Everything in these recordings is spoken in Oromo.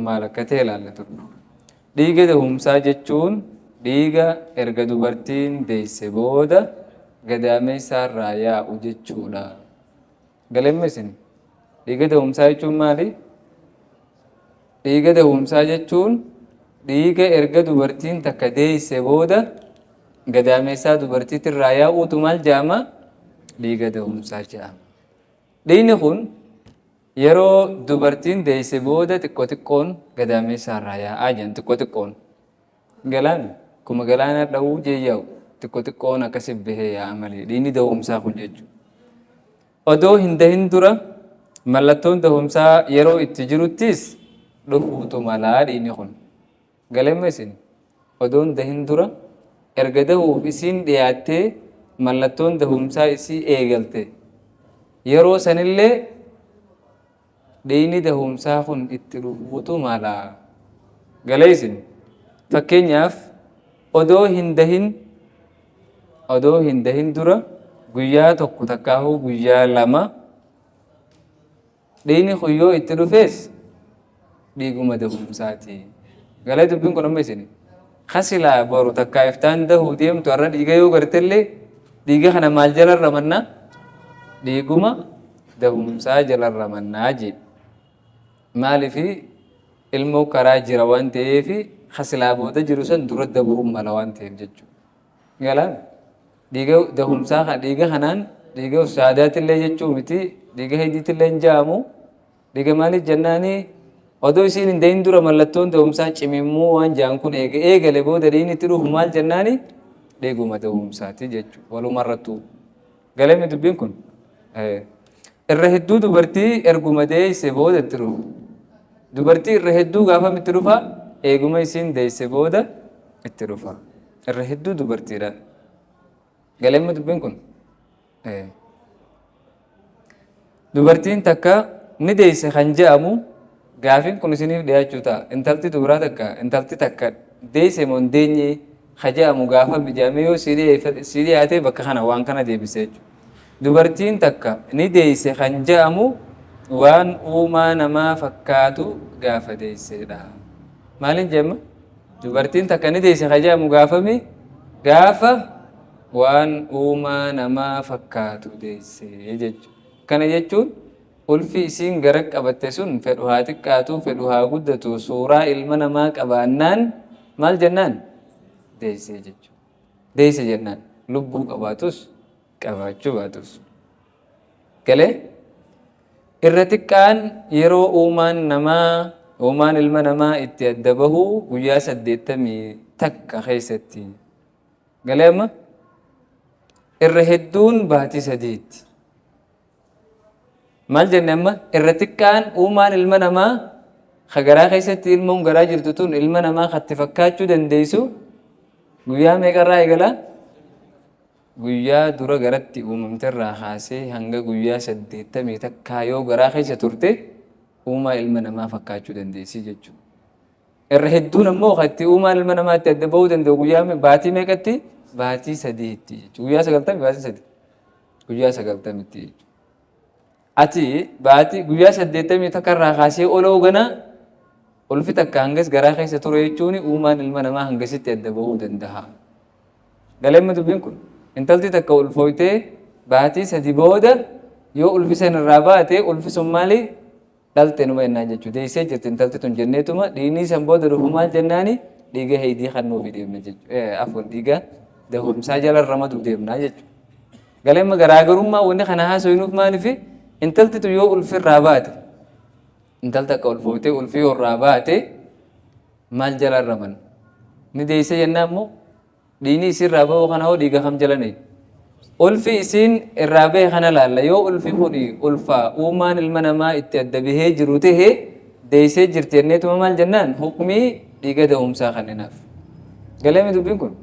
maal akka ta'e ilaalla turre. Dhiiga dahumsaa jechuun dhiiga erga dubartiin deesse booda gadaameessaa irraa yaa'u jechuudha. Galemma isin dhiiga dahumsaa jechuun maali? Dhiiga dahumsaa jechuun dhiiga erga dubartiin takka deesse booda gadaameessaa dubartiitti irraa yaa'uutu maal jedhama? Dhiiga dahumsaa jedhama. Dhiigni kun yeroo dubartiin deesse booda xiqqoon gadaameessaa irraa yaa'aa jiran xiqqoon galaana kuma galaana dha'uu jeeyyaa'u xiqqoon akkasii bahee yaa'a malee dhiigni dahumsaa kun jechuudha. Odoo hin dahin dura mallattoon dahumsaa yeroo itti jiruttis dhufuutu malaa dhiigni kun. Galemma isin odoo hin dahin dura erga dahuuf isiin dhiyaattee mallattoon dahumsaa isii eegalte yeroo sanillee dhiigni dahumsaa kun itti dhufuutu malaa. Galee isin fakkeenyaaf odoo hin dahin dura guyyaa tokko takkaahuu guyyaa lama dhiigni kun yoo itti dhufees dhiiguma dahumsaati. Galee dubbiin kun amma isin kasilaa boru takkaa iftaan dahuu deemtu har'a dhiiga yoo gartellee dhiiga kana maal jalarra mannaa? Dhiiguma dahumsaa jalarra mannaa jedhe. Maaliif ilmoo karaa jira waan ta'eef kasilaa booda jiru san dura dabuun mala waan ta'eef jechuudha. Galaan dhiiga dahumsaa dhiiga kanaan dhiiga saadaatillee jechuu miti dhiiga heddiitillee hin jaamu dhiiga maaliif jennaanii odoo isiin hin dahin dura mallattoon dahumsaa cimimmuu waan jaan kun eegale booda dhiigni itti dhufu maal jennaani dhiiguma dahumsaati jechuudha. Walumarrattu galame dubbiin kun irra hedduu dubartii erguma deesse booda itti dhufu. Dubartii irra hedduu gaafa itti dhufa eeguma isiin deesse booda itti dhufa. Irra hedduu dubartiidha. Galame dubbiin kun dubartiin takka ni deesse kan jedhamu gaafiin kun isiniif dhiyaachuu ta'a. Intalti dubaraa intalti takka deesse moo hin deenye kan jedhamu gaafa bijaamee yoo sii dhiyaatee bakka kana waan kana deebisee jechuudha. Dubartiin takka ni deesse kan jedhamu waan uumaa namaa fakkaatu gaafa deessedha. Maaliin jenna? Dubartiin takka ni deesse kan jedhamu gaafa waan uumaa namaa fakkaatu deessee jechuudha. Kana jechuun ulfi isiin gara qabatte sun fedhu haa xiqqaatu fedhu haa guddatu suuraa ilma namaa qabaannaan maal jennaan? Deessee jechuudha. Deesse jennaan lubbuu qabaatus qabaachuu baatus. Galee irra xiqqaan yeroo uumaan ilma namaa itti adda bahu guyyaa 81 keessatti. Galee amma irra hedduun baatii 3. Maal jenne amma irra xiqqaan uumaan ilma namaa garaa keessatti ilmoon garaa jirtu tun ilma namaa kan itti fakkaachuu dandeessu guyyaa meeqarraa eegala? Guyyaa dura garatti uumamterraa kaasee hanga guyyaa 81 yoo garaa keessa turte uumaa ilma namaa fakkaachuu dandeessi jechuudha. Irra hedduun ammoo kan itti uumaan ilma namaa itti adda bahuu danda'u guyyaa baatii meeqatti? Baatii 3tti jechuudha. Guyyaa 90 baatii 3. Guyyaa 90tti jechuudha. Ati baatii guyyaa 81 irraa kaasee oloo gana ulfi takka hangas garaa keessa ture jechuun uumaan ilma namaa hangasitti adda bahuu danda'a. Galemma dubbiin kun intalti takka ulfooytee baatii 3 booda yoo ulfi san irraa baate ulfi sun maali? Dhalte numa jennaan jechuudha. Deessee jirti intalti tun jenneetuma dhiigni san booda dhufu maal jennaani? Dhiiga heddii kan nuuf deemna jechuudha. Afur dhiiga dahumsaa jala ramadu deemnaa jechuudha. Galemma garaagarummaa wanni kana haasofnuuf maaliif? Intalti tun yoo ulfi irraa baate intalti akka ulfooytee ulfi yoo irraa baate maal jala raman? Ni deessee jennaan moo dhiigni isii irraa bahu kana hoo dhiiga kam jalane? Ulfi isiin irraa bahe kana laalla yoo ulfi kun ulfaa uumaan ilma namaa itti adda bahee jiru tahee deessee jirti jenneetuma maal jennaan? Hukmii dhiiga dahumsaa kanneenaaf. Galeemi dubbiin kun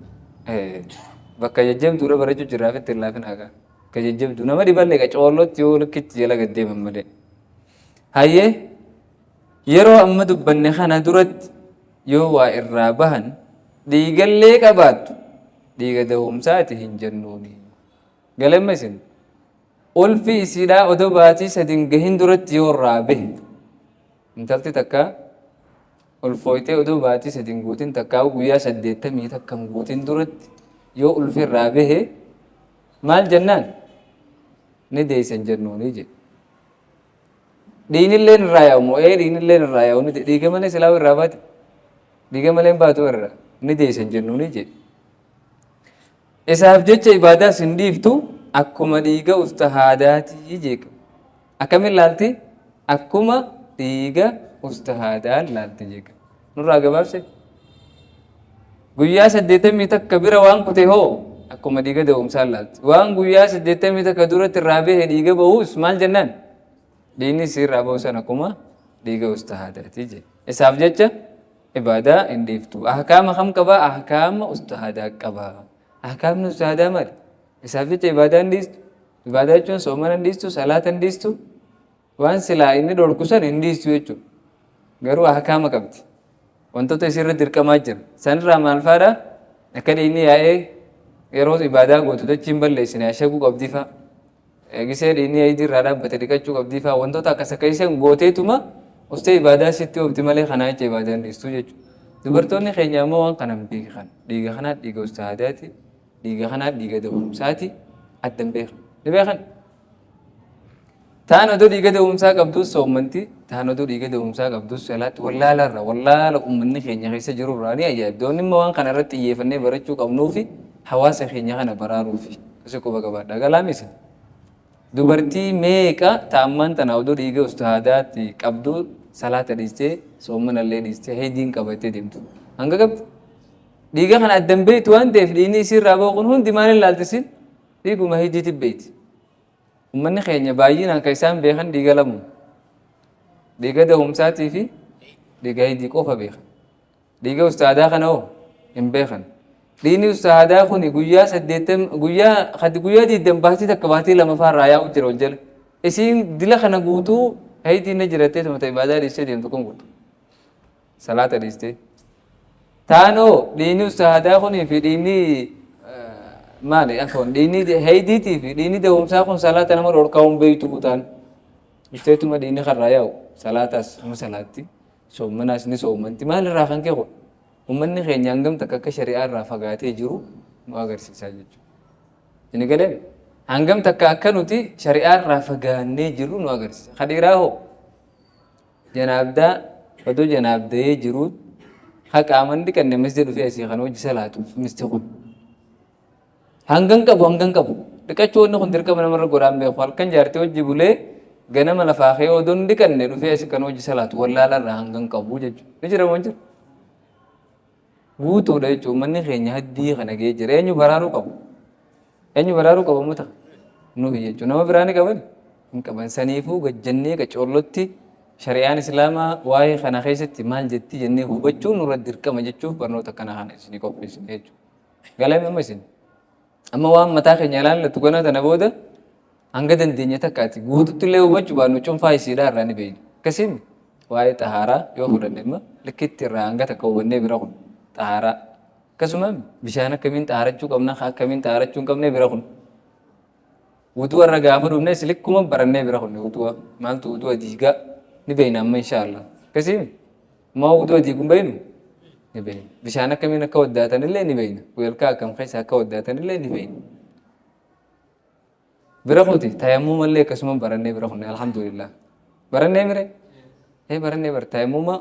bakka jajjabduudha barachuu jirraaf itti hin laafin haqa. Ka jajjabdu nama dhiballee qacoollotti yoo likkitti jala gaddeeman malee. Hayyee yeroo amma dubbanne kana duratti yoo waa irraa bahan dhiigallee qabaattu dhiiga dahumsaati hin jennuuni. Galemma isin ulfi isiidhaa odoo baatii 3 gahin duratti yoo irraa bahe intalti takka ulfooytee oduu baatii sadin guutin takkaa guyyaa 80 takkan guutin duratti yoo ulfirraa bahe maal jennaan ni deeysan jennuuni jedhe. Dhiinillee irraa yaa'u moo dhiinillee irraa yaa'u dhiiga malee silaa irraa baate dhiiga malee baatu irra ni deeysan jennuuni jedhe. Isaaf jecha ibaadaas hin dhiiftu akkuma dhiiga ustahaadaatii jeeqa. Akkamiin laalti? Akkuma dhiiga ustahaadaan laalti jeeqa. Nurraa gabaabse guyyaa 80 takka bira waan kute hoo akkuma dhiiga da'umsaan laalti. Waan guyyaa 80 takka duratti irraa bahe dhiiga bahus maal jennaan? Dhiinni sirraa bahu san akkuma dhiiga ustahaadaatii jedhe. Isaaf jecha ibaadaa hin dhiiftu. Ahkaama kam qabaa? Ahkaama ustahaadaa qabaa. Ahkaamni ustahaadaa maali? Isaaf jecha ibaadaa hin dhiistu. Ibaadaa jechuun soomana hin dhiistu, salaata hin dhiistu, waan silaa inni dhorku san hin dhiistu jechuudha. Garuu ahkaama qabdi. Wantoota isirra dirqamaa jira. Sanirraa maal faadha? Akka dhiinni yaa'ee yeroo ibaadaa gootu dachiin balleessine ashaguu qabdii fa'a. Eegisee dhiinni yaa'ii irraa dhaabbate dhiqachuu qabdii fa'a. Wantoota akkas akka isheen gooteetuma ustee ibaadaa sitti oofti malee kanaa jecha ibaadaa hin dhiistu jechuudha. Dubartoonni keenya ammoo waan kana hin beekan. Dhiiga kanaa dhiiga ustahaadaati. Dhiiga kanaa dhiiga da'umsaati. Adda hin beekan. Ni beekan? Taan oduu dhiiga da'umsaa qabdus soomanti. Taan oduu dhiiga da'umsaa qabdus salaatti wallaalarra wallaala uummanni keenya keessa jirurraa ni ajaa'ibdoonni immoo waan kana irratti xiyyeeffannee barachuu qabnuufi hawaasa keenya kana baraaruufi. Kasi quba qabaadha. Galaamis dubartii meeqa taamman tana oduu dhiiga ustahaadaatti qabdu salaata dhiistee soomanallee dhiistee heediin qabattee deemtu. Hanga qabdi. Dhiiga kana adda hin beektu waan ta'eef dhiinni isiirraa bahu kun hundi maaliin laaltisin? Dhiiguma heediitti beekti. Uummanni keenya baay'inaan kan isaan beekan dhiiga lamu. Dhiiga da'umsaatii fi dhiiga heedii qofa beekan. Dhiiga ustaadaa kana hoo hin beekan. Dhiinni ustaadaa kun guyyaa 20 baatii takka baatii lama faarraa yaa'u jira ol jala. Isiin dila kana guutuu heediin na jirattee tumata ibaadaa dhiistee deemtu kun guutu. Salaata dhiistee. Taanoo dhiinni ustaadaa kunii fi dhiinni maali afoon dhiinni heediitii fi dhiinni da'umsaa kun salaata nama dhorkaa'uun beeytu kutaan. Isteetuma dhiinni karraa yaa'u salaataas nama salaatti soomanaas ni soomanti maalirraa kan kee uummanni keenya hangam takka akka shari'aa irraa fagaatee jiru nu agarsiisaa jechuudha. Inni galee hangam takka akka nuti shari'aa irraa fagaannee jiru nu agarsiisa. Khadiraa hoo janaabdaa oduu janaabdee jiru haqaaman dhiqanne masjida dhufee asii kan hojii salaatuuf misti kun. Hangan qabu dhiqachuu inni kun dirqama namarra godhaan beeku halkan jaartee hojii bulee ganama lafaa kee odoon dhiqanne dhufee asii kan hojii salaatu wallaalarraa hangan qabu jechuudha. Ni jira moo jira? Guutuudha jechuudha uummanni keenya haddii kana gahee jira. Eenyu baraaruu qabu? Eenyu baraaruu qabu muta? Nuyi jechuudha. Nama biraa ni qaban? Hin qaban. Saniifuu gajjannee qacoollootti shari'aan islaamaa waa'ee kana keessatti maal jetti jennee hubachuun nurra dirqama jechuuf barnoota kana kana isinii qopheessine jechuudha. Galame amma isin. Amma waan mataa keenya ilaallatu kana tana booda hanga dandeenya takkaati guututti illee hubachuu baannu cuunfaa isiidhaa irraa ni beeyna. Akkasiin waa'ee xahaaraa yoo fudhanne immoo likkitti irraa hanga takka hubannee bira kun xahaaraa. Akkasuma bishaan akkamiin xaharachuu qabna akkamiin xaharachuu hin qabne bira kun. Wutuu irra gaafa dhufne silikkuma barannee bira kun wutuu maaltu wutuu diigaa ni beeyna amma inshaallah. Akkasiin moo wutuu diiguun beeynu ni beeyna. Bishaan akkamiin akka waddaatan illee ni beeyna. Weelkaa akkam keessa akka waddaatan illee ni beeyna. Bira kuti tayammuma illee akkasuma barannee bira kunne alhamdulillah. Barannee mire? Barannee bar tayammuma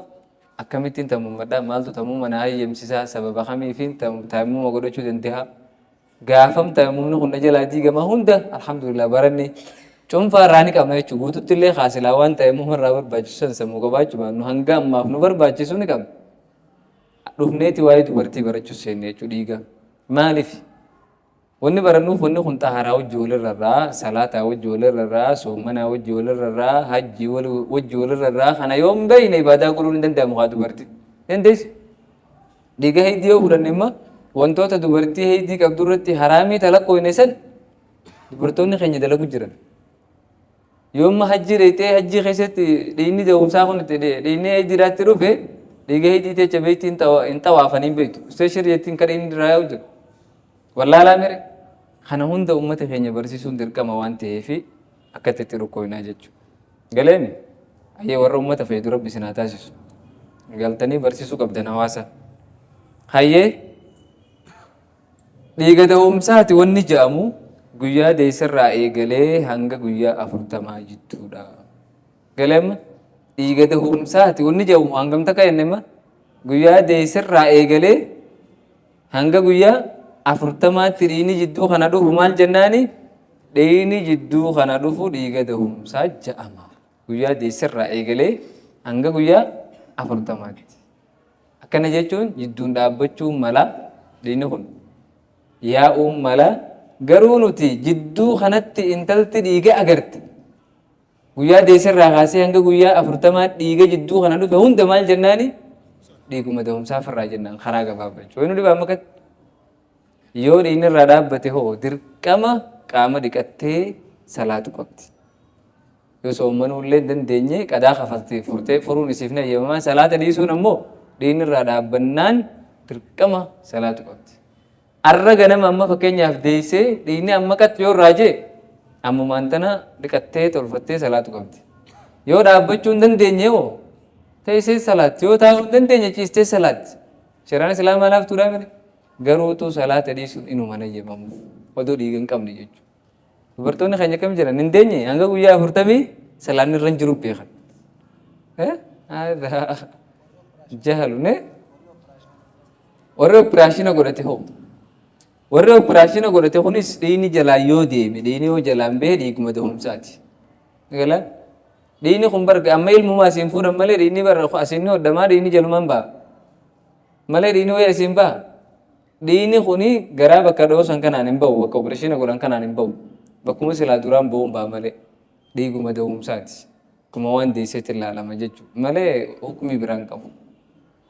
akkamittiin tammummadhaa maaltu tammuma na hayyamsisaa sababa kamiifiin tayammuma godhachuu danda'a. Gaafam tayammumni kun jalaa diigama hunda alhamdulillah barannee cuunfaa irraa ni qabna jechuudha. Guututti illee haasilaa waan tayammuma irraa barbaachisan sammuu qabaachuu baannu hanga ammaaf nu barbaachisu ni qabna. Dhufneeti waa'ee dubartii barachuu seenne jechuudha dhiiga. Maaliif? Wanni barannuuf wanni kun xaharaa wajji walirraa, salaataa wajji walirraa, soomanaa wajji walirraa, hajjii wajji walirraa kana yoom beeyne ibaadaa godhuun hin danda'amu haa dubartii. Dandeessi. Dhiiga heddii yoo fudhanne immoo wantoota dubartii heddii qabdu irratti haraamii talaqqoo hin eessan dubartoonni keenya dalagu jiran. Yoomma hajjii reetee hajjii keessatti dhiinni da'umsaa kun dhiinni heddiidhaatti dhufe dhiiga heddii teecha beektii hin xawaafanii beektu. Isteeshir jettiin kan inni irraa yaa'u jira. Wallaalaa mire kana hunda uummata keenya barsiisuun dirqama waan ta'eef akka itti rukkooyinaa jechuudha. Galeemi ayyee warra uummata fayyadu rabbi sinaa taasisu. galtanii barsiisuu qabdan hawaasa. Hayyee dhiiga da'umsaati wanni jedhamu guyyaa deessarraa eegalee hanga guyyaa 40 jidduudha. Galeema dhiiga da'umsaati wanni jedhamu hangam takka jennema guyyaa deessarraa eegalee hanga guyyaa 40tti dhiigni jidduu kana dhufu maal jennaani? Dhiigni jidduu kana dhufu dhiiga da'umsaa jedhama. Guyyaa deessarraa eegalee hanga guyyaa 40tti. Akkana jechuun jidduun dhaabbachuun mala dhiigni kun yaa'uun mala garuu nuti jidduu kanatti intalti dhiiga agarte. Guyyaa deessarraa kaasee hanga guyyaa 40 dhiiga jidduu kana dhufe hunda maal jennaani? Dhiiguma da'umsaa firraa jennaan karaa gabaabachuu. Wayinu dhibaa makatti yoo dhiigni irraa dhaabbate hoo dirqama qaama dhiqattee salaatu qabdi. Yoo soommanuullee dandeenye qadaa kafaltee furtee furuun isiif ni eeyyamamaa. Salaata dhiisuun ammoo dhiigni irraa dhaabbannaan dirqama salaatu qabdi. Arra ganama amma fakkeenyaaf deessee dhiigni amma qatti yoo irraa jee ammumaan tana dhiqattee tolfattee salaatu qabdi. Yoo dhaabbachuu hin dandeenye hoo teessee salaatti. Yoo taa'uu hin dandeenye ciistee salaatti. Shari'aan Islaamaa laaftuudhaa miti. Garuutu salaata dhiisuun inuma hin eeyyamamu. Oduu dhiiga hin qabne jechuudha. Dubartoonni keenya kam jiran hin deenye hanga guyyaa 40 salaanni irra hin jiru beekan. Jahaluun warri operaashina godhate hoo. Warri operaashina godhate kunis dhiigni jalaa yoo deeme dhiigni yoo jalaan bahe dhiiguma da'umsaati. Galaan dhiigni kun barga amma ilmumaa asiin fuudhan malee dhiigni barra asiin hodhamaa dhiigni jalumaan ba'a. Malee dhiigni wayii asiin ba'a. Dhiigni kuni garaa bakka dhoosan kanaan hin bahu bakka operaashina godhan kanaan hin bahu. Bakkuma silaa duraan bahuun ba'a malee dhiiguma da'umsaati. Kuma waan deesseetti ilaalama jechuudha. Malee hukumii biraan qabu.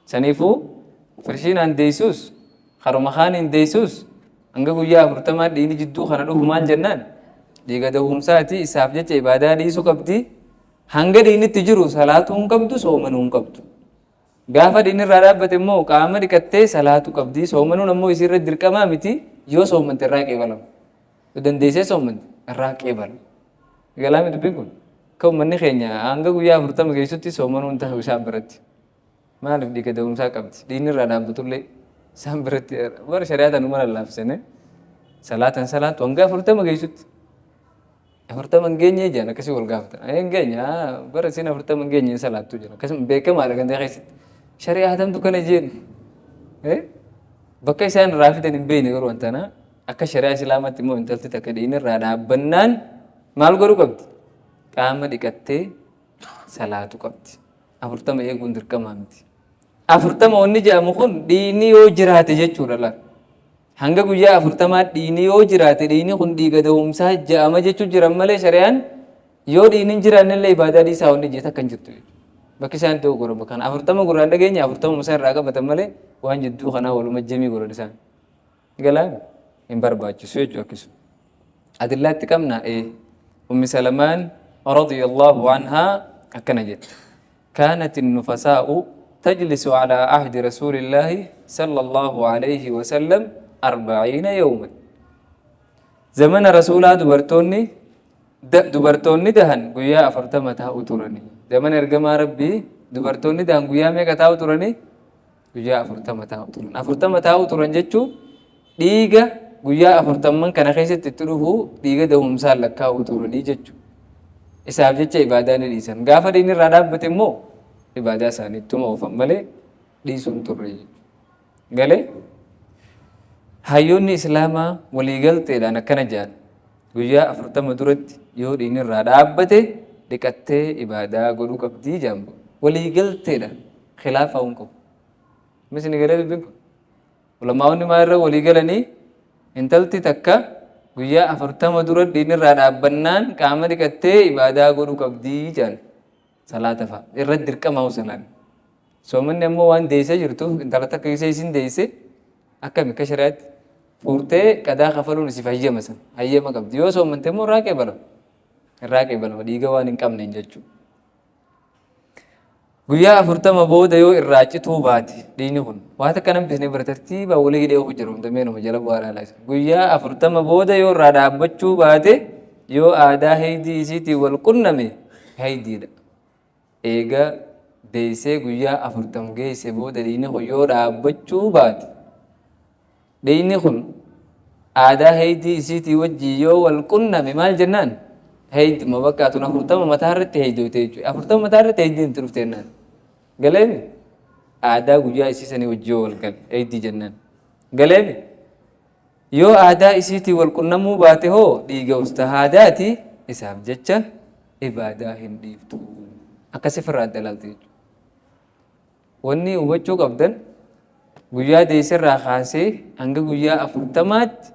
Saniifuu operaashinaan deessuus haruma kaaniin deessuus hanga guyyaa 40 dhiigni jidduu kana dhufu maal jennaan? Dhiiga da'umsaati. Isaaf jecha ibaadaa dhiisuu qabdi. Hanga dhiigni itti jiru salaatuu hin qabdu, soomanuu hin qabdu. Gaafa dhiigni irraa dhaabbate immoo qaama dhiqattee salaatuu qabdi. Soomanuun ammoo isiirra dirqamaa miti. Yoo soomante irraa qeebalama. Yoo dandeessee soomante irraa qeebalama. Galaa miti dubbiin kun. Akka uummanni keenya hanga guyyaa 40 keessatti soomanuun ta'u isaan biratti. Maaliif dhiiga da'umsaa qabdi? Dhiigni irraa dhaabbatullee isaan biratti warra shari'aatan uma lallaafsane salaatan salaatu hanga 40 keessatti. 40 hin geenye jedhan akkasii wal gaafatan. Hin geenye bara isin 40 hin geenye salaattuu jira. Akkasuma beekamaadha ganda keessatti. Shari'aatamtu kana jeen. Bakka isaan irraa fidan hin beekne garuu wantana akka shari'aa Islaamaatti immoo intalti takka dhiigni irraa dhaabbannaan maal godhuu qabdi? Qaama dhiqattee salaatu qabdi. 40 eeguun dirqamaa miti. 40 wanni jedhamu kun dhiigni yoo jiraate jechuudha laata. Hanga guyyaa 40 dhiigni yoo jiraate dhiigni kun dhiiga da'umsaa jedhama jechuun jiran malee shari'aan yoo dhiigni hin jiraanne illee ibaadaa dhiisaa wanni jeeta kan jirtu jechuudha. Bakki isaan ta'uu godhan bakka 40 gurraan dhageenya 40 musaa irraa qabatan malee waan jidduu kanaa waluma jamii godhan isaan. Galaan hin barbaachisu jechuudha akkasuma. Adillaatti qabna Ummi Salamaan radiyallahu anhaa akkana jette. كانت النفساء تجلس على عهد رسول الله صلى الله عليه وسلم 40 يوما. زمن رسول dubartoonni dahan guyyaa 40 taa'u turani. Zaman ergama Rabbi dubartoonni dahan guyyaa meeqa taa'u turani? Guyyaa 40 taa'u turan. 40 taa'u turan jechuun dhiiga guyyaa 40 kana keessatti itti dhufu dhiiga da'umsaa lakkaa'u turanii jechuudha. Isaaf jecha ibaadaa ni dhiisan. Gaafa dhiigni irraa dhaabbate immoo ibaadaa isaanii ittuma oofan malee dhiisuun turre jechuudha. Galee hayyoonni Islaamaa waliigalteedhaan akkana jedhan guyyaa 40 duratti yoo dhiigni irraa dhaabbate dhiqattee ibaadaa godhuu qabdii jedhamu. Waliigalteedhaan khilaafa hin qabu. Misni galee dubbiin kun ulamaa'onni maal irra waliigalanii intalti takka guyyaa 40 dura dhiigni irraa dhaabbannaan qaama dhiqattee ibaadaa godhuu qabdii jedhan. Salaata fa'a irratti dirqamaa usalaan. Soomanni ammoo waan deessee jirtuuf intala takka ishee isin deesse akkami akka shari'aatti fuurtee qadaa kafaluun isiif hayyama san hayyama qabdi. Yoo soomante immoo irraa qeebalama dhiiga waan hin qabneen jechuudha. Guyyaa 40 booda yoo irraa cituu baate dhiigni kun waan akka nam bisnee bara tartiibaa walii hidhee ofu jiru hundamee nama jala bu'aa ilaalaa isa. Guyyaa 40 booda yoo irraa dhaabbachuu baate yoo aadaa heydii isiitii wal qunname heydiidha. Eega deessee guyyaa 40 geesse booda dhiigni kun yoo dhaabbachuu baate dhiigni kun aadaa heydii isiitii wajjii yoo wal qunname maal jennaan heyduma bakkaatun 40 mataa irratti heydoote jechuudha. 40 mataa irratti heydii hin turte jennaan galeemi aadaa guyyaa isiisanii wajjii yoo wal gale heydii jennaan galeemi yoo aadaa isiitii wal qunnamuu baate hoo dhiiga ustahaadaati isaaf jecha ibaadaa hin dhiiftu akkasi firraa dalaalti jechuudha. Wanni hubachuu qabdan guyyaa deessirraa kaasee hanga guyyaa 40maatti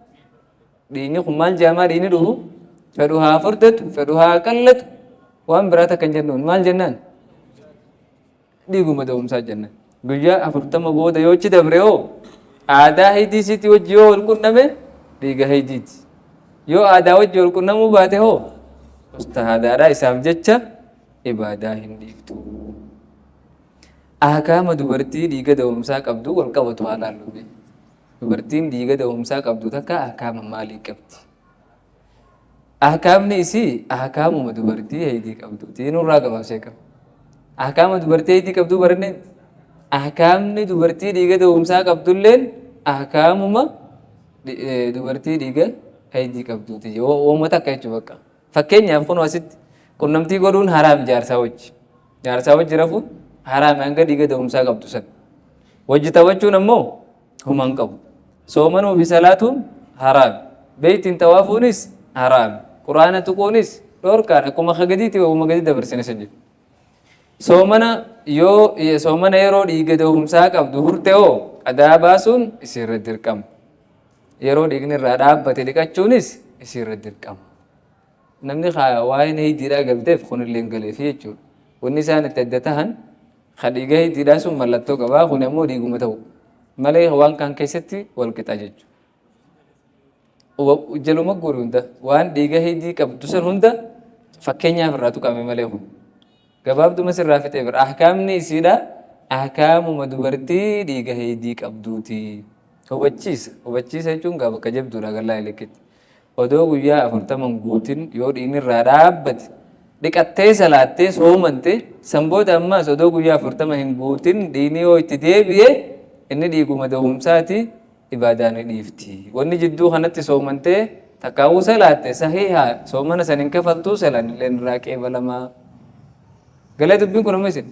dhiigni kun maal jaamaa dhiigni dhufu fedhu haa furdatu fedhu haa qallatu waan biraa takka hin jennuun maal jennaan dhiiguma da'umsaa jennaan. Guyyaa 40 booda yoo achi dabre hoo aadaa heydii isiitii wajji yoo wal qunname dhiiga heydiiti. Yoo aadaa wajji wal qunnamuu baate hoo ustahaadaadhaa isaaf jecha ibaadaa hin dhiiftu. Ahkaama dubartii dhiiga da'umsaa qabdu wal qabatu haa laallu. Dubartiin dhiiga da'umsaa qabdu takka ahkaama maalii qabdi? Ahkaamni isii ahkaamuma dubartii heydii qabdu. Tiinurraa gabaabsee qaba. Ahkaama dubartii heydii qabdu baranneen ahkaamni dubartii dhiiga da'umsaa qabdulleen ahkaamuma dubartii dhiiga heydii qabduuti. Uummata akka jechuun bakka. Fakkeenyaaf kun asitti qunnamtii godhuun haraam jaarsaa wajji. Jaarsaa wajji rafuun haraam hanga dhiiga da'umsaa qabdu san. Wajji taphachuun ammoo human qabu. Soomanuu fi salaatuun haraam. Beeytiin tawaafuunis haraam. Quraana tuquunis dhoorkaan akkuma gadiiti waanuma gadi dabarsine san jedhu. Soomana yeroo dhiiga da'umsaa qabdu hurte hoo qadaa baasuun isirra dirqama. Yeroo dhiigni irraa dhaabbate dhiqachuunis isirra dirqama. Namni waa'een heydiidhaa galteef kunillee hin galeef jechuudha. Wanni isaan itti adda tahan dhiiga heydiidhaa sun mallattoo qabaa kun ammoo dhiiguma ta'u malee waan kan keessatti wal qixa jechuudha. Jaluma guuri hunda waan dhiiga heydii qabdu san hunda fakkeenyaaf irraa tuqame malee kun gabaabduma sirraa fixee bira ahkaamni isiidha ahkaamuma dubartii dhiiga heydii qabduuti. Hubachiisa jechuun gaa bakka jabduudha gallaa eleketti. Odoo guyyaa 40 guutin yoo dhiigni irraa dhaabbate dhiqattee salaattee soomante sanboota ammaas odoo guyyaa 40 hin guutin dhiigni yoo itti deebi'e inni dhiiguma da'umsaati ibaadaa ni dhiifti. Wanni jidduu kanatti soomantee takkaawuu salaatte sahihaa soomana san hin kafaltuu salaan illee irraa qeebalamaa. Galee dubbiin kun amma isin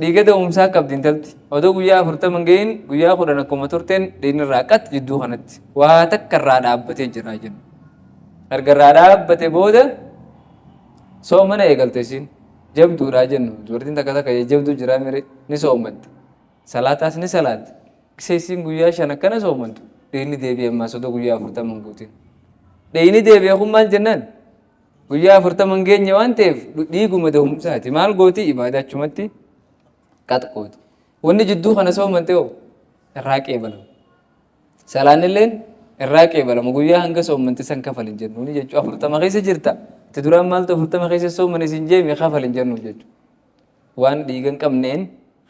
dhiiga da'umsaa qabdi intalti odoo guyyaa 40 hin gahin guyyaa 10 akkuma turteen dhiigni irraa qat jidduu kanatti waa takka irraa dhaabbatee jira jennu. Erga irraa dhaabbate booda soomana eegalte isin jabduudha jennu. Dubartiin takka takka jabduu jira mire ni soomante. Salaataas ni salaatte. Isin guyyaa 5 akkana soomantu dhiigni deebi'e ammaas odoo guyyaa 40 hin guutin. Dhiigni deebi'e kun maal jennaan? Guyyaa 40 hin geenye waan ta'eef dhiiguma da'umsaati. Maal gooti ibaadaa achumatti qaxqooti. Wanni jidduu kana soomante hoo irraa qeebalama. Salaanilleen irraa qeebalama. Guyyaa hanga soomante san kafal hin jennu jechuudha. 40 keessa jirta. Itti duraan maaltu 40 keessa soomane isin jeemi kafal hin jennu jechuudha. Waan dhiiga hin qabneen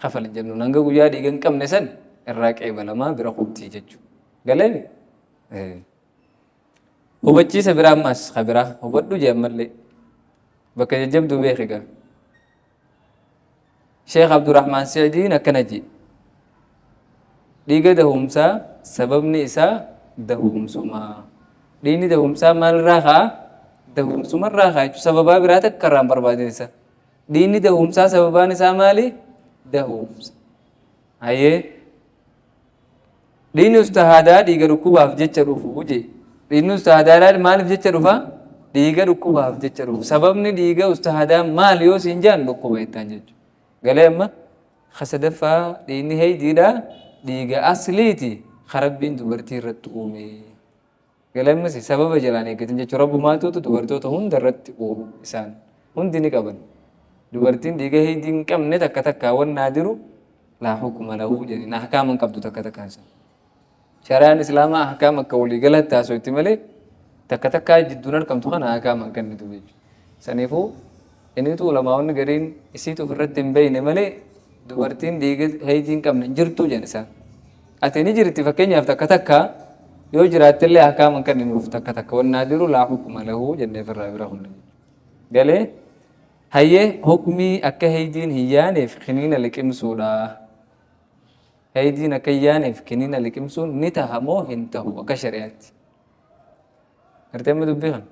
kafal hin jennu. Hanga guyyaa dhiiga hin qabne san irraa qeebalamaa bira qubtii jechuudha. Galeemi? Hubachiisa biraa ammaas biraa hubadhu jee ammallee bakka jajjabduu beeki gaa. Sheekh Abdurrahmaan Sa'diin akkana jedhe dhiiga da'umsaa sababni isaa da'umsumaa. Dhiigni da'umsaa maalirraa ka'a? Da'umsumarraa ka'a jechuudha. Sababaa biraa takka irraa hin barbaadeessa. Dhiigni da'umsaa sababaan isaa maali? Da'umsa. Hayyee dhiigni ustahaadaa dhiiga dhukkubaaf jecha dhufu jee. Dhiigni ustahaadaa maaliif jecha dhufa? Dhiiga dhukkubaaf jecha dhufu. Sababni dhiiga ustahaadaa maal yoo siin jaan dhukkuba jettaan jechuudha. Galee amma kasadaffaa dhiigni heydiidhaa dhiiga asliiti karabbiin dubartii irratti uume. Galee ammas sababa jalaan eeggatin jechuudha. Rabbumaatuutu dubartoota hunda irratti uume isaan hundi ni qaban. Dubartiin dhiiga heydii hin qabne takka takkaa waan naadiru laa hukuma lahu jedhanii ahkaama hin qabdu takka takkaan isaa. Shari'aan Islaamaa ahkaama akka walii galatti taasifti malee takka takkaa jidduun argamtu kana ahkaama hin kennitu jechuudha. Saniifuu inni ulamaa'onni gariin isiitu ofirratti hin beekne malee dubartiin dhiiga heydii hin qabne jirtu jedhan isaan. Ati ni jirti fakkeenyaaf takka takkaa yoo jiraattillee ahkaama hin kenninuuf takka takka waan naadiru laa hukuma lahu jennee ofirraa bira hunde. Galee hayyee hukmii akka haydiin hin yaaneef kiniina liqimsuudha. Haydiin akka hin yaaneef kiniina liqimsuun ni taha moo hin tahu akka shari'aatti. Gartee amma dubbii kana.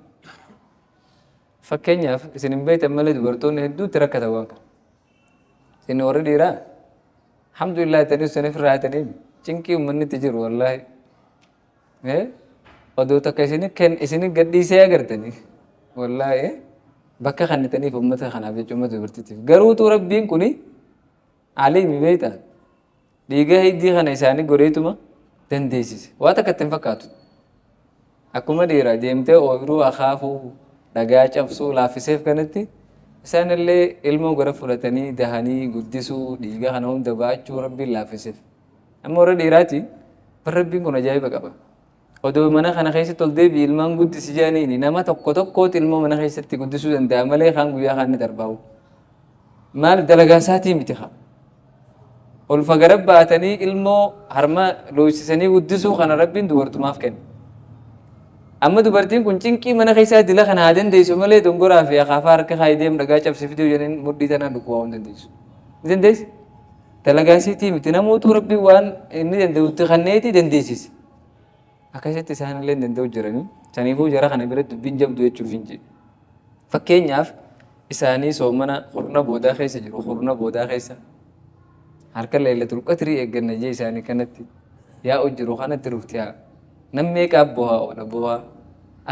Fakkeenyaaf isin hin beektan malee dubartoonni hedduutti rakkatan waan kana. Isin warri dhiiraa alhamdulillah ta'anii saniif raatanii cinqii uummanni itti jiru wallaahi. Odoo takka isin gadhiisee agartanii wallaahi bakka kannitaniif uummata kanaaf jechuun uummata dubartiitiif. Garuutu rabbiin kuni aliimi beektaa dhiiga hiddii kana isaanii godheetuma dandeessise. Waa takka ittiin fakkaatu. Akkuma dhiiraa deemtee ooyiruu akaafuu dhagaa cabsuu laaffiseef kanatti isaanillee ilmoo gara fudhatanii dahanii guddisuu dhiiga kana hunda baachuu rabbiin laaffiseef. Amma warra dhiiraati rabbiin kun ajaa'iba qaba. Odoo mana kana keessatti ol deebi'i ilmaan guddisi jedhaniini nama tokko tokkooti ilmoo mana keessatti guddisuu danda'a malee kaan guyyaa kaan ni darbaa'u. Maal dalagaa isaatii miti haa. Ol fagara baatanii ilmoo harma looyisisanii guddisuu kana rabbiin dubartumaaf kenna. Amma dubartiin kun cinqii mana keessaa dila kana haa dandeessu malee dongoraa fi akaafaa harka kaayee deemu dhagaa cabsiftuu jedhanii mudhii tanaan dhukkubaa hin dandeessu. Ni dandeessi? Dalagaa isiitii miti namootu rabbiin waan inni danda'utti kanneetii dandeessise. Akkasitti isaanillee danda'u jiranii saniifuu jara kana biratti dubbiin jabdu jechuuf hin jedhu. Fakkeenyaaf isaanii soomana qurna boodaa keessa jiru qurna boodaa keessa harka Laylatul Qadrii eegganna jee isaanii kanatti yaa'u jiru kanatti dhufti haa namni qaab bu'aa oola bu'aa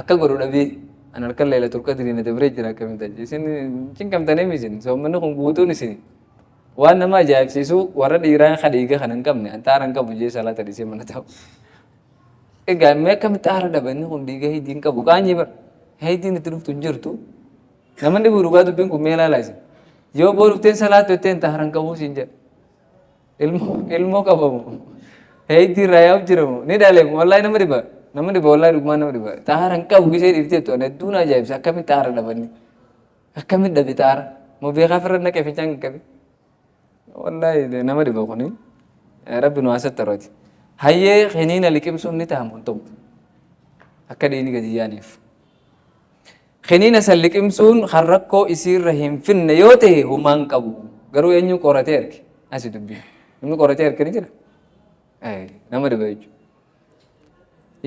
akka godhu dhabee an harka Laylatul Qadrii na dabree jira akkamitti ajje isin cinqamtanii misin soomanni kun guutuun isin waan nama ajaa'ibsiisu warra dhiiraa kadhiiga kana hin qabne antaara hin qabu jee salaata dhiisee mana ta'u. Egaa mee akkamitti aara dhabanni kun dhiiga hidiin qabu qaanyii bara hidiin itti dhuftu hin jirtu namoonni dhugaa dubbiin kun mee ilaalaa isin yoo boo dhufteen salaatu jetteen taara hin qabu siin jedha ilmoo qabamu hidii irraa yaa'u jiramu ni dhaaleemu wallaahi nama dhiba wallaahi dhugumaan nama dhiba taara hin qabu gisee dhiiftee tu'an hedduun ajaa'ibsa akkamitti aara dhabanni akkamitti dhabe taara moo beekaa firra naqee fincaan hin qabe wallaahi nama dhiba kuni rabbi nu haasatti rooti. Hayyee kiniina liqimsuun ni ta'a moo ta'u akka dhiini gadi yaaniif. Kiniina san liqimsuun kan rakkoo isiirra hin finne yoo ta'e humaan qabu garuu eenyu qoratee erge asi dubbii namni qoratee erge ni jira nama dhiba jechuudha.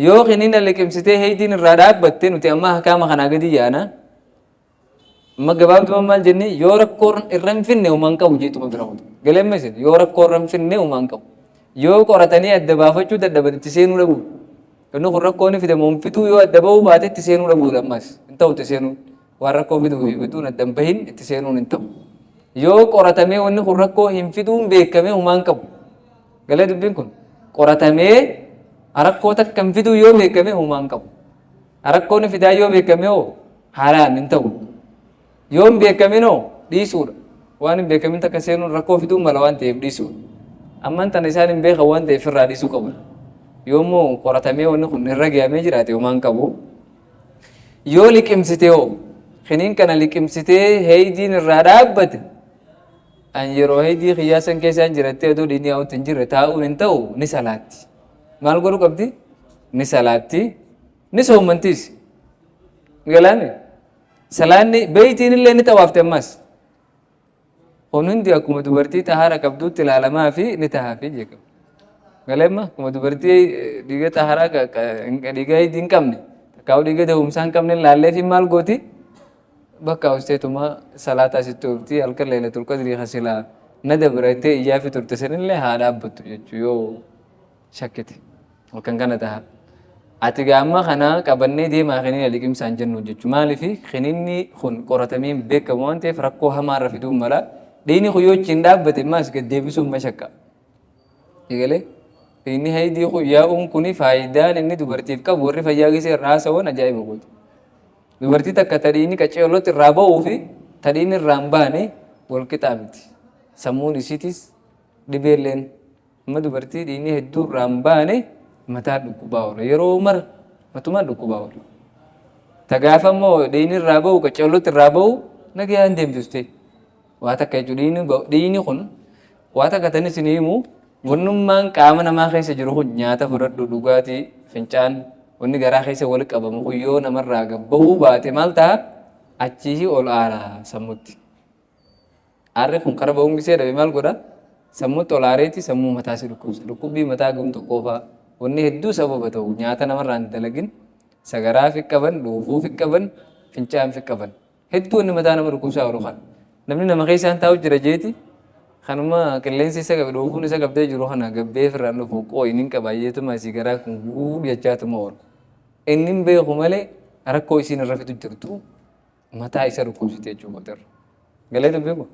Yoo kiniina liqimsitee hidiin irraa dhaabbatte nuti amma hakaama kanaa gadi yaana amma gabaabduma maal jennee yoo rakkoo irra hin finne humaan qabu jeetuma bira mutu galeemma isin yoo rakkoo irra hin finne humaan qabu. Yoo qoratanii adda baafachuu dadhaban itti seenuu dhabu. Inni kun rakkoon fide moonfituu yoo adda bahuu baate itti seenuu dhabuudha ammas hin ta'u itti seenuun waan rakkoo fiduun adda hin bahin itti seenuun hin ta'u. Yoo qoratamee wanni kun rakkoo hin fiduun beekamee humaan qabu. Galee dubbiin kun qoratamee rakkoo takka hin fiduu yoo beekamee humaan qabu. Rakkoon fidaa yoo beekamee hoo haalaan hin ta'u. Yoo hin beekamin hoo dhiisuudha. Waan hin beekamin takka seenuun rakkoo fiduun mala waan ta'eef dhiisuudha. Amman tan isaan hin beekan waan ta'eef irraa dhiisuu qabu. Yoommoo qoratamee wanni kun irra gahamee jiraate homaan qabu. Yoo liqimsitee hoo kiniin kana liqimsitee hidiin irraa dhaabbate an yeroo hidii kiyyaasan keessaan jirattee odoo dhiinii haa'utti hin jirre taa'uun hin ta'u ni salaatti. Maal godhuu qabdi? Ni salaatti ni soommantiis. Galaame salaanni beeytiin illee ni tawaafte ammas. Kun hundi akkuma dubartii tahaara qabduutti ilaalamaa fi ni tahaa fi jechuudha. Galeemma akkuma dubartii dhiiga taharaa dhiiga hidii hin qabne takkaa'u dhiiga dahumsaa hin qabne laallee fi maal gooti bakka hojjeetuma salaataa asitti ooftii halkan Laylatul Qadrii hasilaa na dabaratee iyyaa fi turte sanillee haa dhaabbattu jechuu yoo shakkite halkan kana tahaa. Ati gaamma kana qabannee deemaa kiniina liqimsaan jennu jechuu maaliif kiniinni kun qoratamee beekamu waan ta'eef rakkoo hamaarra fiduun mala. Dhiini kuyyochi hin dhaabbate maas gad deebisuun mashakka. Egalee dhiini hidii kuyyaa'uun kuni faayidaan inni dubartiif qabu warri fayyaa gisee irraa haasawwan ajaa'iba gooti. Dubartii takka tadhiini qaceellotti irraa ba'uu fi tadhiini irraa hin baane wal qixaa miti. Sammuun isiitis dhibeelleen amma dubartii dhiini hedduu irraa hin baane mataa dhukkubaa oola yeroo mara matumaan dhukkubaa oola. Tagaafa immoo dhiini irraa ba'u qaceellotti irraa ba'u nagayaan hin deemsistee. Waa takka jechuun dhiini kun waa takka tan isin himu wannummaan qaama namaa keessa jiru kun nyaata fudhadhu dhugaatii fincaan wanni garaa keessa wal qabamu kun yoo namarraa gabbahuu baate maal ta'a achii ol aara sammuutti Aarri kun qara ba'uun gisee dhabe maal godha? Sammuu tolaareeti sammuu mataa si dhukkubsa. Dhukkubbii mataa gum tokkoo fa'aa wanni hedduu sababa ta'u nyaata namarraa hin dalagin sagaraa fi qaban dhuufuu fi qaban fincaan fi qaban hedduu wanni mataa nama dhukkubsaa oolu kan namni nama keessaan taa'u jira jeeti kanuma qilleensi isa qabe dhuufuun isa qabdee jiru kana gabbee firraan dhufu qooyiniin qabaayyeetuma isii garaa kun guudhi jechaatuma oolu. Inni hin beeku malee rakkoo isiin irra fitu jirtu mataa isa dhukkubsite jechuudha. Galee dubbeeku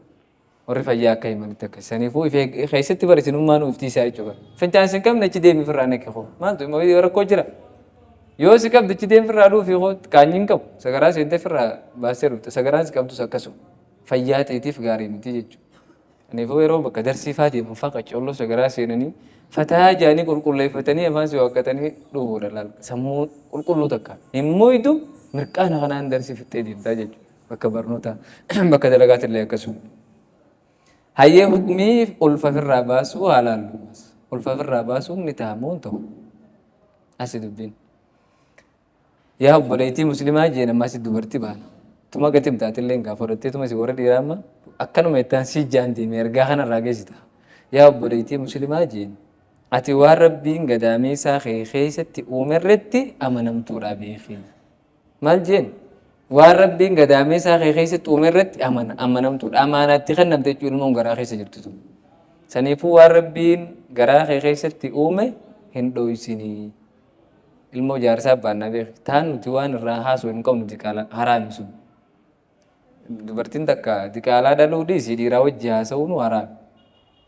warri fayyaa akka himanitti akka saniifuu keessatti barisinummaan uftiisaa jechuudha. Fincaan sin qabne achi deemi firraa nekke koo maaltu rakkoo jira. Yoo si qabdu achi deemi firraa dhuufi koo qaanyiin qabu sagaraa seentee firraa baasee dhufte sagaraan si qabdus akkasuma fayyaa ta'eetiif gaarii miti jechuudha. Kanaafuu yeroo bakka darsiifaa deemu faqa colloo sagaraa seenanii fataa jaanii qulqulleeffatanii afaan si waaqatanii dhufuudha laal sammuu qulqulluu takka immoo iddoo mirqaana kanaan darsiifattee deemtaa jechuudha. Bakka barnootaa bakka dalagaatillee akkasuma. Hayyee hukmii ulfa firraa baasuu haalaan ulfa firraa baasuun ni taamuun ta'u asi dubbiin. Yaa obboleettii muslimaa jeen ammaa si dubartii baana. Tuma gati bitaatillee hin gaafa fudhattee tuma si warra dhiiraa amma akkanuma ittaan si jaan deeme ergaa kanarraa geessita. Yaa obboleettii muslimaa jeen ati waan rabbiin gadaamee isaa keessatti uumerretti amanamtuudha beekii. Maal jeen? Waan rabbiin gadaamee isaa keessatti uumerretti amanamtuudha. Amaanaatti kan namte jechuun ilmoon garaa keessa jirtu. Saniifuu waan rabbiin garaa keessatti uume hin dho'isinii. Ilmoo jaarsaa baannaa beeki. Taan nuti waan irraa haasoo hin qabnu diqaalaa haraami sun. Dubartiin takka diqaalaa dhaluu dhiisii dhiiraa wajji haasa'uun haraami.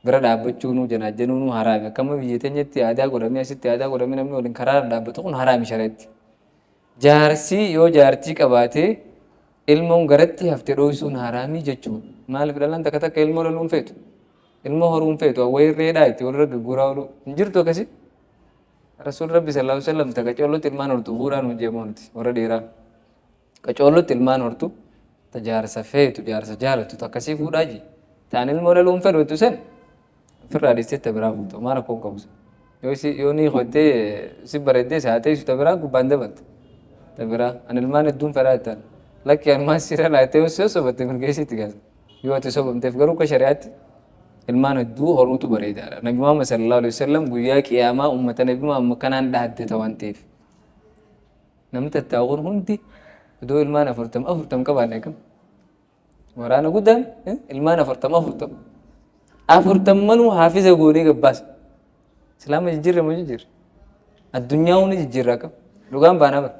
Bira dhaabbachuun janaajjanuun haraami. Akkama biyya teenyatti aadaa godhamee asitti aadaa godhamee namni waliin karaa dhaabbatu kun haraami shareetti. Jaarsi yoo jaartii qabaatee ilmoon garatti haftee dho'isuun haraamii jechuudha. Maaliif dhalaan takka takka ilmoo dhaluun feetu? Ilmoo horuun feetu awwayii reedhaa itti warra gagguraa oolu hin jirtu akkasii. Rasuul Rabbi sallallahu alaihi wasallam takka coollootti ilmaan hortu fuudhaan hojjeemoo nuti warra dheeraa. Coollootti ilmaan hortu jaarsa feetu jaarsa jaalatu takkasii fuudhaa ji. Ta'an ilmoo dhaluun fedhu sen firraa dhiistetti biraa fuutu maal akkoo qabu. Yoo ni hottee si bareeddee saatee isu tabiraa gubbaan dabalte. Tabiraa an ilmaan hedduun fedhaa ittaan lakki an maas sirra laattee osoo sobatte mirgeessitti gaasa. Yoo ati sobamteef garuu akka shari'aatti ilmaan hedduu horuutu bareedaadha. Nabi Muhammad sallallahu alaihi wasallam guyyaa qiyaamaa uummata Nabi Muhammad kanaan dhaatte ta'an ta'eef. Namni tattaa'uun hundi iddoo ilmaan afurtam qabaanne kam. Waraana guddaan ilmaan afurtam manuu haafiza goonee gabbaasa. Islaama jijjiirra moo jijjiirra? Addunyaa hundi jijjiirraa qaba. Dhugaan baanaa bara.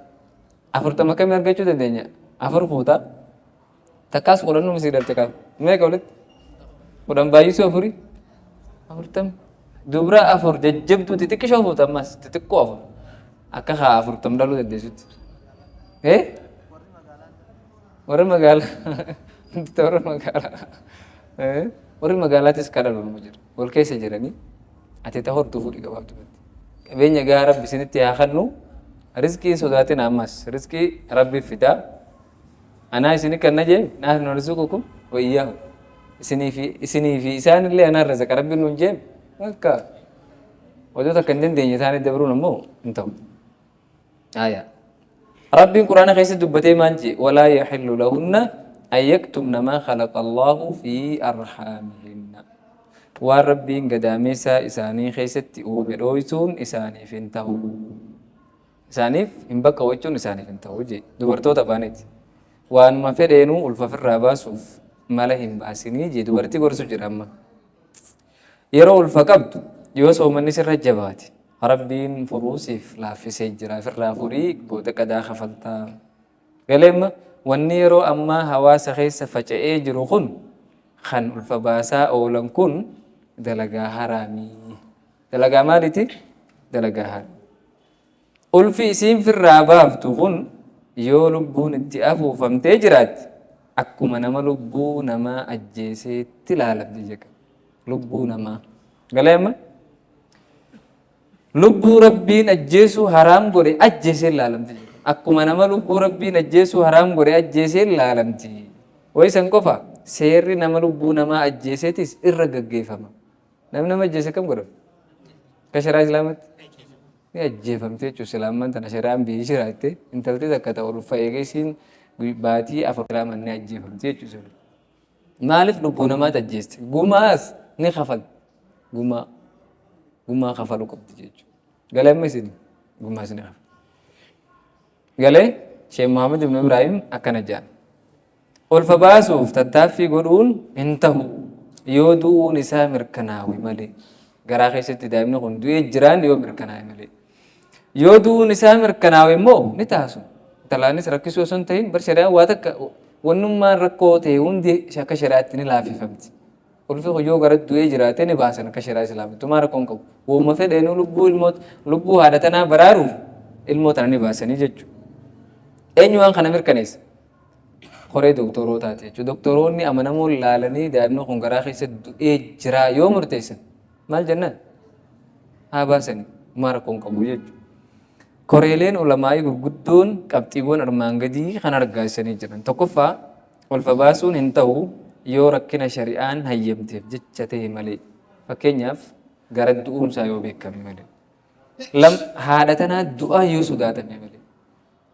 Afurtam akkamii argachuu dandeenya? Afur fuutaa. Takkaas qolannoo misii dhalte qabu. Meeqa walitti? Kudhan baay'isuu afurii? Afurtam. Dubra afur jajjabduu xixiqqishoo fuuta ammas xixiqqoo afur. Akka haa afurtam dhaluu dandeessutti. Warra magaalaa. Warra magaalaa. Warri magaalaatis kadhatu nama jira. Wal keessa jiranii ati ta hortuu fuudhi gabaabdu. Qabeenya gaa Rabbi isinitti haa kennu. Rizqii sodaatin ammas rizqii Rabbi fidaa. Anaa isini kanna jee naaf narzuqukum wa iyyahu. Isinii fi isaanillee anaa razaqa Rabbi nuun jee akka wajoota kan dandeenye isaanii dabruun ammoo hin ta'u. Rabbiin Quraana keessatti dubbatee maal jee walaa yaxillu lahunna أن يكتمن ما خلق الله في أرحامهن والربين قداميسا إساني خيستي وبرويسون إساني فينتهو إساني فينبقى وجهون إساني فينتهو جي دبرتو تبانيت وأن ما فرينو الففر راباسوف مالهم باسيني جي دبرتي قرسو جرامة يرو الفقبت يوسو من نسر الجبات ربين فروسيف لا في سجرا في الرافوريك بودك دا خفلتا قالما wanni yeroo ammaa hawaasa keessa faca'ee jiru kun kan ulfa baasaa oolan kun dalagaa haraamii. Dalagaa maaliiti? Dalagaa haraamii. Ulfi isiin firraa baaftu kun yoo lubbuun itti afuufamtee jiraatti akkuma nama lubbuu namaa ajjeeseetti ilaalamti jedha. Lubbuu namaa. Galeema? Lubbuu Rabbiin ajjeesuu haraam godhe ajjeesee ilaalamti jedha. Akkuma nama lubbuu Rabbiin ajjeesuu haraam godhe ajjeesee ilaalamti. Waysan qofa seerri nama lubbuu namaa ajjeeseetis irra gaggeeffama. Namni nama ajjeese kam godhama? Akka sharaa Islaamatti ni ajjeefamte jechuudha. Islaamaan tana sharaan biyyi shiraatte intalti takka ta'u ulfa eegee isiin baatii afur Islaamaan ni ajjeefamte jechuudha. maaliif lubbuu namaa tajjeeste gumaas ni kafal gumaa kafaluu qabdi jechuudha. Galee amma isin gumaas ni kafal. Galee Sheekh Muhammad ibn Ibrahim akkana jedhan. Ulfa baasuuf tattaaffii godhuun hin ta'u yoo du'uun isaa mirkanaawe malee. Garaa keessatti daa'imni kun du'ee jiraan yoo mirkanaawe malee. Yoo du'uun isaa mirkanaawe immoo ni taasu. Talaanis rakkisuu osoo hin ta'in bar shari'aan waa takka wannummaan rakkoo ta'e hundi akka shari'aatti ni laafifamti. Ulfi yoo gara du'ee jiraate ni baasan akka shari'aa islaamii tumaa rakkoon qabu. Wooma fedheenuu lubbuu haadha tanaa baraaruuf ilmoo tana ni baasanii jechuudha. Eenyu waan kana mirkaneessa? Qoree doktorootaati jechuudha. Doktoroonni amanamoon ilaalanii daa'imni kun garaa keessa du'ee jira yoo murteessan maal jennaan? Haa baasanii tumaa rakkoon qabu jechuudha. Koreeleen ulamaa'ii gurguddoon qabxiiwwan armaan gadii kan argaasanii jiran. Tokkoffaa ulfa baasuun hin ta'u yoo rakkina shari'aan hayyamteef jecha ta'e malee. Fakkeenyaaf gara du'uunsaa yoo beekame malee. Haadha tanaa du'aa yoo sodaatame malee.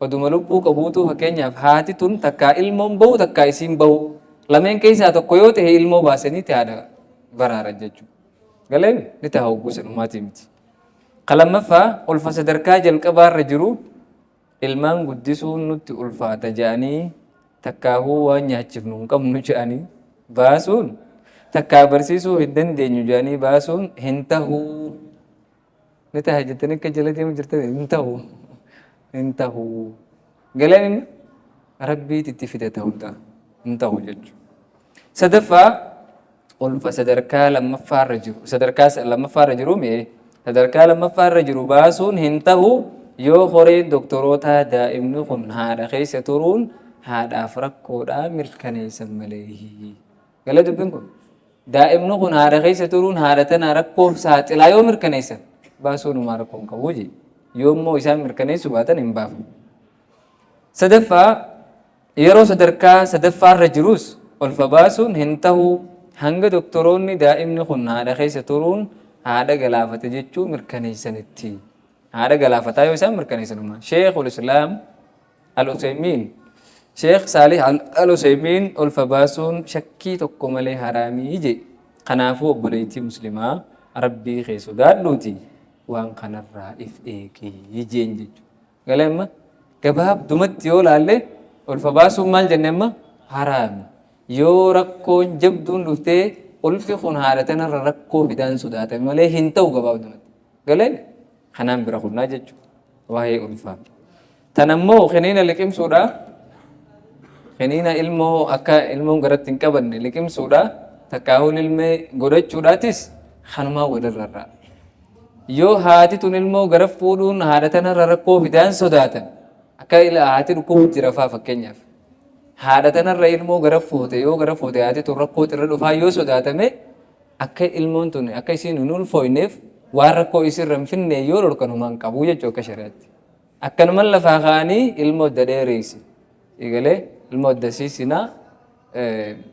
Oduma lubbuu qabuutu fakkeenyaaf haati tun takkaa ilmoon bahu takkaa isiin bahu. Lameen keessaa tokko yoo ta'e ilmoo baasanii haadha baraaran jechuudha. Galeen ni ta'a hogguu sanumaatii miti. Qalamaffaa ulfa sadarkaa jalqabaarra jiru ilmaan guddisuun nutti ulfaata jedhanii takkaahuu waan nyaachifnu hin qabnu jedhanii baasuun takkaa barsiisuu hin dandeenyu jedhanii baasuun hin tahuu. Ni ta'a jettanii akka jala deemu jirtan hin tahuu. Galeen rabbiitti itti fida ta'uu ta'a hin ta'u jechuudha. Sadaffaa ulfa sadarkaa lammaffaarra jiru mee? Sadarkaa lammaffaarra jiru baasuun hin ta'u yoo qoreen doktorootaa daa'imni kun haadha keessa turuun haadhaaf rakkoodhaa mirkaneessan malee. Galee dubbiin kun daa'imni kun haadha keessa turuun haadha tana rakkoof saaxilaa yoo mirkaneessan baasuun uumaa rakkoo hin qabu jee. Yoo immoo isaan mirkaneessu baatan hin baafu. Sadaffaa yeroo sadarkaa sadaffaarra jirus ulfa baasuun hin ta'u hanga doktoroonni daa'imni kun haadha keessa turuun haadha galaafate jechuu mirkaneessanitti. Haadha galaafataa yoo isaan mirkaneessanuma. Sheekul Islaam Al-Usaymiin Sheekh Saalih Al-Usaymiin ulfa baasuun shakkii tokko malee haraamii je. Kanaafuu obboleettii muslimaa rabbii kee sodaadhuuti waan kanarraa if eegii jeen jechuudha. Galeemma gabaabdumatti yoo laalle ulfa baasuun maal jenneemma haraami. Yoo rakkoon jabduun dhuftee ulfi kun haadha tanarra rakkoo fidaan sodaatame malee hin ta'u gabaabdumatti. Galeen kanaan bira kunnaa jechuudha. Waa'ee ulfaa. Tanammoo kiniina liqimsuudha. Kiniina ilmoo akka ilmoon garatti hin qabanne liqimsuudha. Takkaahuu ilmee godhachuudhaatis kanumaa walirra. Yoo haati tun ilmoo gara fuudhuun haadha tanarra rakkoo fidaan sodaatan akka haati dhukkubutti rafaa fakkeenyaaf. Haadha tanarra ilmoo gara fuute yoo gara fuute haati tun rakkoo irra dhufaa yoo sodaatame akka ilmoon tun akka isiin hin ulfooyneef waan rakkoo isirra hin finne yoo dhorkanumaan qabu jechuu akka shari'aatti. Akkanumaan lafaa kaanii ilmoo adda dheereessi. Egalee ilmoo adda siisinaa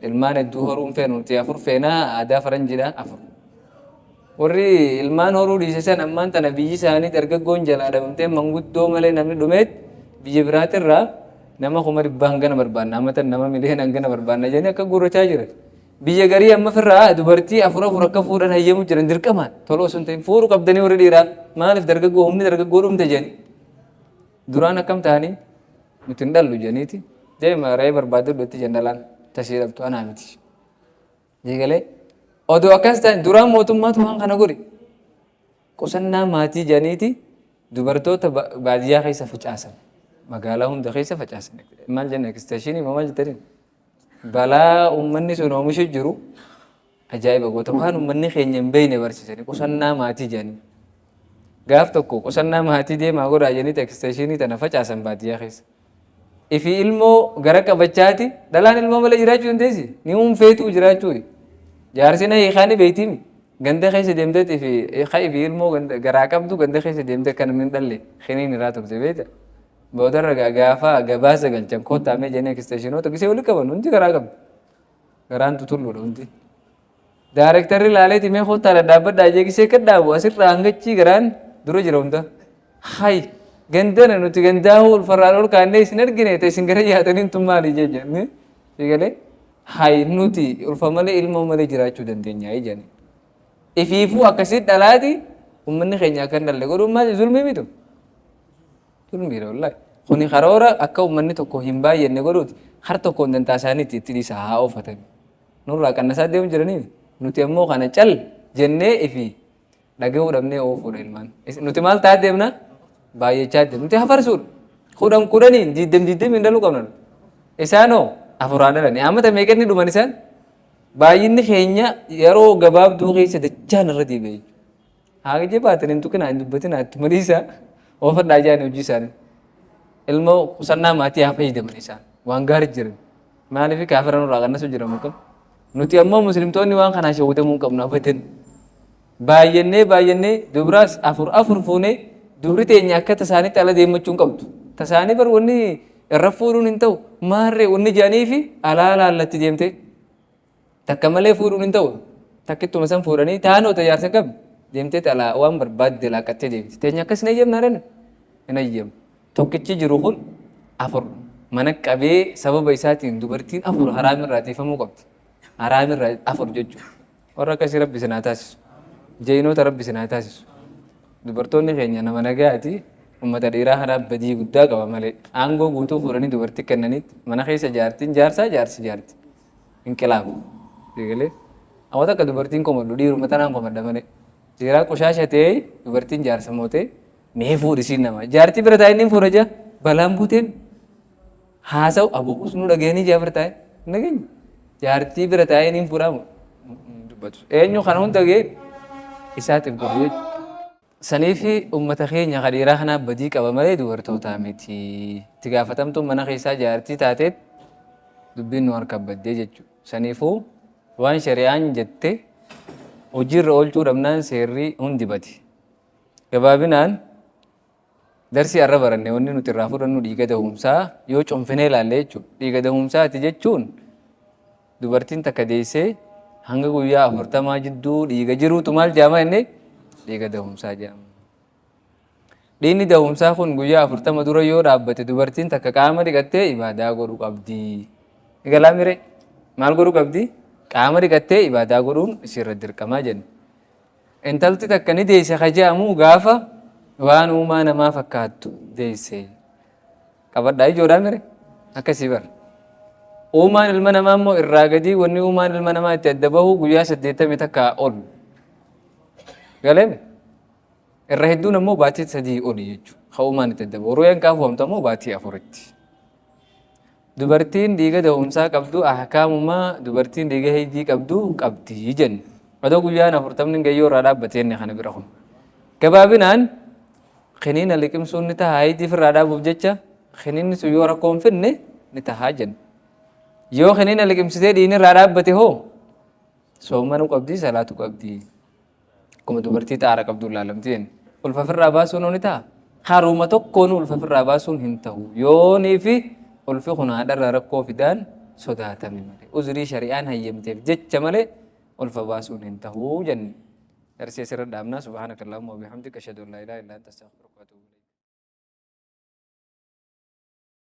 ilmaan hedduu horuun feenu nuti afur feenaa aadaa faranjiidhaa afur. Warri ilmaan horuu dhiisisan ammaan tana biyyi isaanii dargaggoon jalaa dhabamtee manguddoo malee namni dhumeet biyya biraatirraa nama kuma dhibbaa hangana barbaanna amatan nama miliyoona hangana barbaanna jedhanii akka gurrachaa jiran. Biyya garii amma firraa dubartii afur akka fuudhan hayyamu jiran dirqamaan tola osoo hin ta'in fuudhu qabdanii warri dhiiraa maaliif dargaggoo humni dargaggoo dhumte jedhani. Duraan akkam ta'anii nuti hin dhallu jedhaniiti deema re'ee barbaaduu dhootti jennalaan tashii dhabtu anaa miti. Jeegalee odoo akkas ta'an duraan mootummaatu waan kana godhe qusannaa maatii jedhaniiti dubartoota baadiyyaa keessa facaasan. Magaalaa hunda keessa facaasan. Maal jenna eksteeshinii maal jettaniin balaa uummanni sun oomishu jiru ajaa'iba goota waan uummanni keenya hin beekne barsiisanii qusannaa maatii jedhanii. Gaaf tokko qusannaa maatii deemaa godhaa jedhanii eksteeshinii tana facaasan baadiyyaa keessa. Ifi ilmoo gara qabachaati dhalaan ilmoo malee jiraachuu hin teessi ni uumfeetu jiraachuu. Jaarsina hiikaani beeytiimi ganda keessa deemteeti fi ilmoo garaa qabdu ganda keessa deemtee kan min dhalle kiniin irraa turte beekta. Boodarra gaafa gabaasa galchan koottaamee jennee eksteeshinoota gisee walitti qaban hundi garaa qabdu. Garaan tutulluudha hundi. Daarektarri laaleeti mee koottaadha dhaabbadhaa jee gisee kadhaabu asirraa hangachii garaan dura jira hunda. Hayi gandana nuti gandaa ulfarraan ol kaannee isin argine ta'e isin gara yaataniin tun maali jee jenne. Eegalee hay nuti ulfa malee ilmoo malee jiraachuu dandeenya ijani ifiifuu akkasit dhalaati ummanni keenya akkan dhalle godhuun maali zulmii mitu zulmiidha wallahi kuni karoora akka ummanni tokko hin baay'enne godhuuti har tokkoon dantaa isaaniitti itti dhiisa haa oofatan nurraa qannasaa deemu jiranii nuti ammoo kana cal jennee ifi dhagahuu dhabnee oofuudha ilmaan nuti maal ta'a deemna baay'achaa deemna nuti hafarsuudha kudhaniin diddem dhaluu qabna isaanoo afuraan dhalani ammata meeqanni dhuman isaan baay'inni keenya yeroo gabaabduu keessa dachaan irra deebi'e haa jabaatan hin tuqinaa hin dubbatinaa itti maliisa oofadhaa jaani hojii isaanii ilmoo qusannaa maatii haa fayyadaman isaan waan gaarii jiran maaliif kaafira nurraa qannasu jira muqam nuti ammoo muslimtoonni waan kanaa shawwatamuu hin qabnu abadan baay'annee dubraas afur fuunee dubri teenya akka tasaanitti ala deemmachuu hin qabdu tasaanii bar wanni irra fuudhuun hin ta'u maarree wanni jaanii fi alaa laallatti deemte takka malee fuudhuun hin ta'u takkittuma san fuudhanii taanoo tajaarsa qabdi deemtee alaa waan barbaadde laaqattee deemti teenya akkas hin eeyyamna dhan hin eeyyamu tokkichi jiru kun afur mana qabee sababa isaatiin dubartiin afur haraamirraa teeffamuu qabdi haraamirraa afur jechuudha warra akkasii rabbi sinaa taasisu jeynoota rabbi sinaa taasisu dubartoonni keenya nama nagaati ummata dhiiraa kanaa badii guddaa qaba malee aangoo guutuu fuudhanii dubartii kennanitti mana keessa jaartiin jaarsaa jaarsi jaarti inqilaabu eegalee amma takka dubartiin komadhu dhiiruma tanaan komadha malee dhiiraa qushaasha ta'ee dubartiin jaarsa mootee mee fuudhisiin nama jaartii bira taa'ee inni fuudha jaa balaan buuteen haasa'u abuus nu dhageenii jaa bira taa'ee nageenya jaartii bira taa'ee inni fuudhamu dubbatu eenyu kana hunda ga'ee isaatiif godhu jechuudha. Saniifi ummata keenya kadhiiraa kanaa badii qaba malee dubartootaa miti itti gaafatamtuun mana keessaa jaartii taateet dubbiin nu harka baddee jechuudha. Saniifuu waan shari'aan jette hojiirra oolchuu dhabnaan seerri hundi bati. Gabaabinaan darsii har'a baranne wanni nuti irraa fudhannu dhiiga dahumsaa yoo cunfinee ilaalle jechuudha. Dhiiga dahumsaati jechuun dubartiin takka deessee hanga guyyaa 40 jidduu dhiiga jiruutu maal jaama jennee dhiiga dahumsaa jedhama. Dhiigni dahumsaa kun guyyaa 40 dura yoo dhaabbate dubartiin takka qaama dhiqattee ibaadaa godhuu qabdi. Egalaa mire maal godhuu qabdi? Qaama dhiqattee ibaadaa godhuun isirra dirqamaa jenna. Intalti takka ni deesse jedhamu gaafa waan uumaa namaa fakkaattu deesse. Qabadhaa ijoodhaa mire akkasii bara. Uumaan ilma namaa immoo irraa gadii wanni uumaan ilma namaa itti adda bahu guyyaa 80 takka ol. Galeme irra hedduun ammoo baatii 3 oli jechuudha. Uumaan itti adda bahu. Rooyaan kaafamtu ammoo baatii 4tti. Dubartiin dhiiga dahumsaa qabdu ahkaamummaa dubartiin dhiiga heddii qabdu qabdi jenna. Adoo guyyaan 40 gayyoo irraa dhaabbatee inni kana bira kun. Gabaabinaan kiniina liqimsuun ni tahaa heddii irraa dhaabuuf jecha kiniinni sun yoo rakkoo hin fidne ni tahaa jenna. Yoo kiniina liqimsitee dhiigni irraa dhaabbate hoo soommanuu qabdi salaatu qabdi. Akkuma dubartii xaara qabdu ilaalamti jenna. Ulfa ofirraa baasuun ni ta'a. Haruma tokkoon ulfa ofirraa baasuun hin ta'u. Yoonii fi ulfi kun haadharraa rakkoo fidaan sodaatame malee. Uzrii shari'aan hayyamteef jecha malee ulfa baasuun hin ta'u jenna. Darsee sirra dhaabnaa subhaanakallahumma wa bihamdika ashhadu an laa ilaaha illa anta astaghfiruka wa atuubu ilayk.